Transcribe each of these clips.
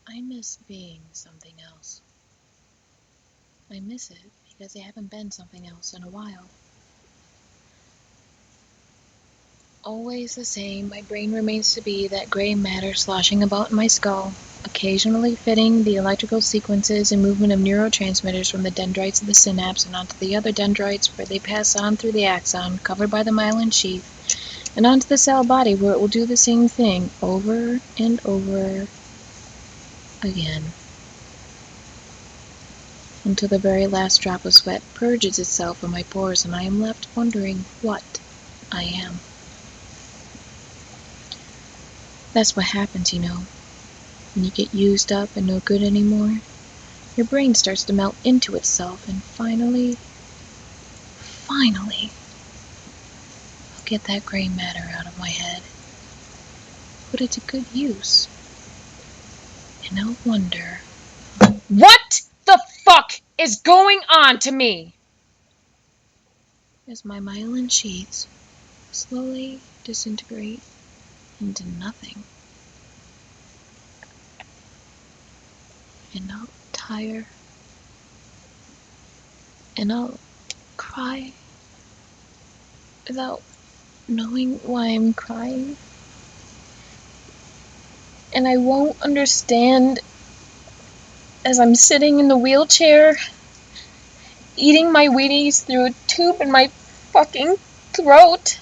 I miss being something else. I miss it because I haven't been something else in a while. Always the same, my brain remains to be that gray matter sloshing about in my skull, occasionally fitting the electrical sequences and movement of neurotransmitters from the dendrites of the synapse and onto the other dendrites where they pass on through the axon, covered by the myelin sheath, and onto the cell body where it will do the same thing over and over again, until the very last drop of sweat purges itself from my pores and I am left wondering what I am. That's what happens, you know. When you get used up and no good anymore, your brain starts to melt into itself and finally, I'll get that gray matter out of my head, put it to good use, and I'll wonder, What the fuck is going on to me? as my myelin sheaths slowly disintegrate into nothing. And I'll tire, and I'll cry without knowing why I'm crying. And I won't understand as I'm sitting in the wheelchair, eating my Wheaties through a tube in my fucking throat,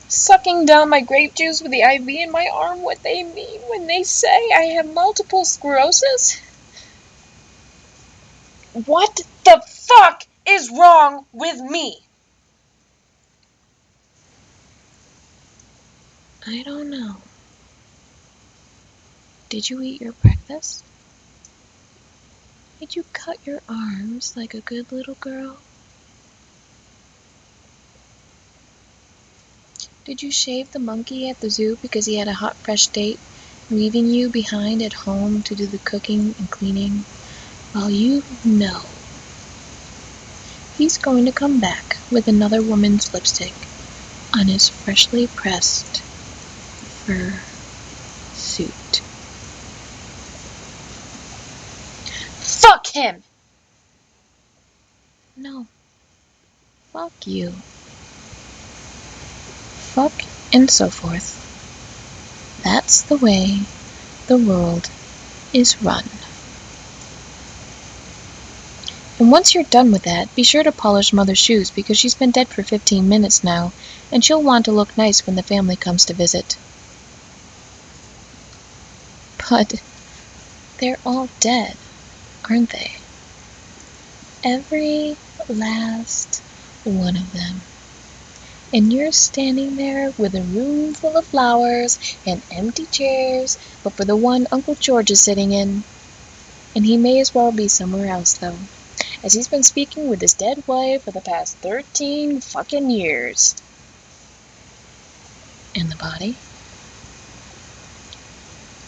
sucking down my grape juice with the IV in my arm, what they mean when they say I have multiple sclerosis? What the fuck is wrong with me? I don't know. Did you eat your breakfast? Did you cut your arms like a good little girl? Did you shave the monkey at the zoo because he had a hot, fresh date, leaving you behind at home to do the cooking and cleaning? Well, you know he's going to come back with another woman's lipstick on his freshly pressed fur suit. Fuck him! No. Fuck you. Fuck and so forth. That's the way the world is run. And once you're done with that, be sure to polish Mother's shoes because she's been dead for 15 minutes now, and she'll want to look nice when the family comes to visit. But they're all dead, aren't they? Every last one of them. And you're standing there with a room full of flowers and empty chairs, but for the one Uncle George is sitting in. And he may as well be somewhere else, though, as he's been speaking with his dead wife for the past 13 fucking years. And the body?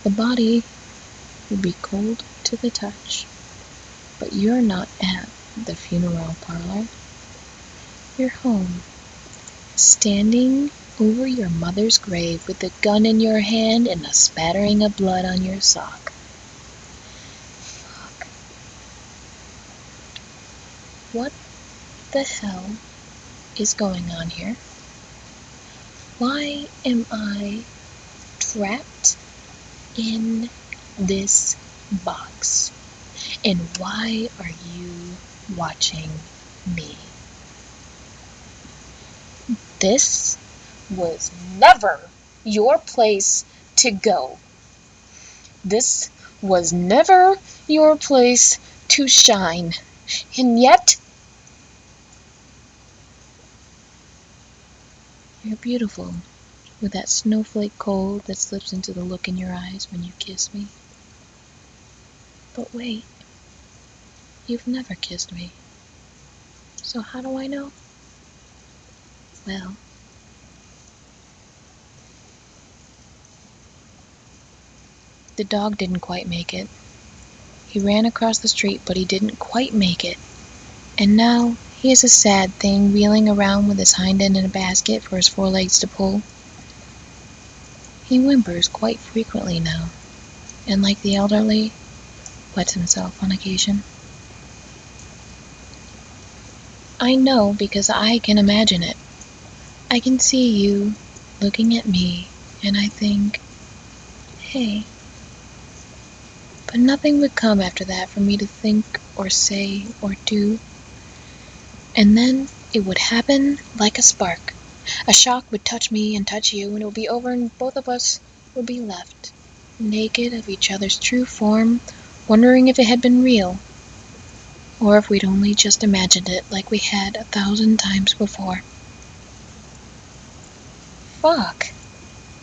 The body will be cold to the touch, but you're not at the funeral parlor. You're home, standing over your mother's grave with the gun in your hand and a spattering of blood on your sock. Fuck. What the hell is going on here? Why am I trapped in this box? And why are you watching me? This was never your place to go. This was never your place to shine. And yet, you're beautiful with that snowflake cold that slips into the look in your eyes when you kiss me. But wait, you've never kissed me. So how do I know? Well, the dog didn't quite make it. He ran across the street, but he didn't quite make it. And now he is a sad thing wheeling around with his hind end in a basket for his forelegs to pull. He whimpers quite frequently now. and like the elderly, wets himself on occasion. I know because I can imagine it. I can see you looking at me, and I think, hey. But nothing would come after that for me to think or say or do. And then it would happen like a spark. A shock would touch me and touch you, and it would be over, and both of us would be left, naked of each other's true form, wondering if it had been real, or if we'd only just imagined it like we had 1,000 times before. Fuck.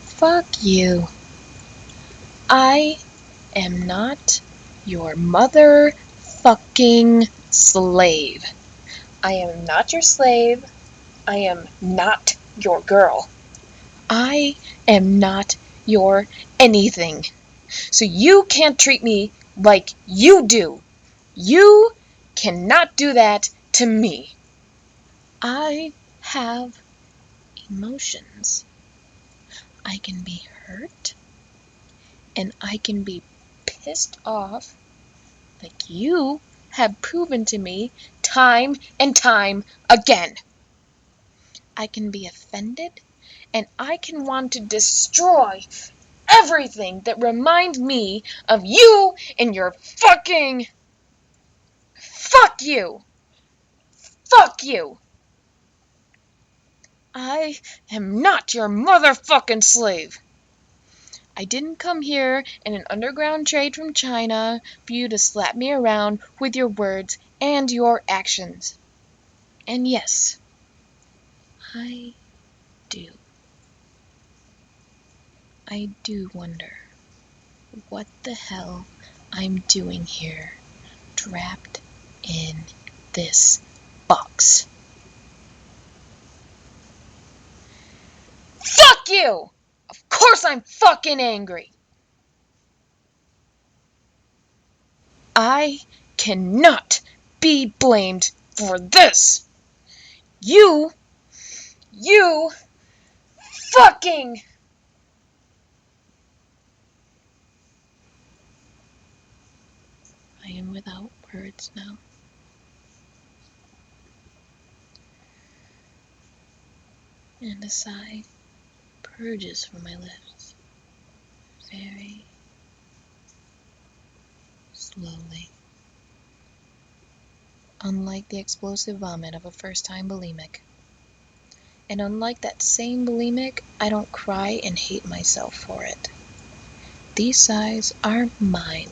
Fuck you. I am not your motherfucking slave. I am not your slave. I am not your girl. I am not your anything. So you can't treat me like you do. You cannot do that to me. I have emotions. I can be hurt, and I can be pissed off, like you have proven to me time and time again. I can be offended, and I can want to destroy everything that reminds me of you and your fucking... Fuck you! Fuck you! I am not your motherfucking slave. I didn't come here in an underground trade from China for you to slap me around with your words and your actions. And yes, I do. I do wonder what the hell I'm doing here, trapped in this box. Fuck you! Of course I'm fucking angry! I cannot be blamed for this! You fucking... I am without words now. And a sigh purges from my lips, very slowly. Unlike the explosive vomit of a first-time bulimic. And unlike that same bulimic, I don't cry and hate myself for it. These sighs are mine,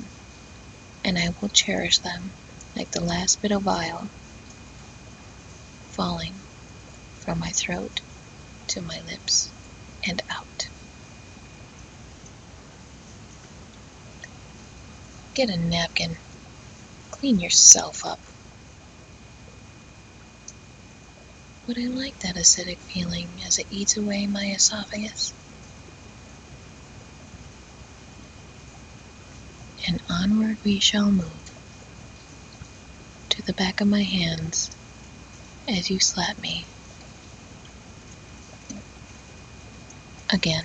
and I will cherish them like the last bit of bile falling from my throat to my lips and out. Get a napkin. Clean yourself up. Would I like that acidic feeling as it eats away my esophagus? And onward we shall move, to the back of my hands as you slap me again.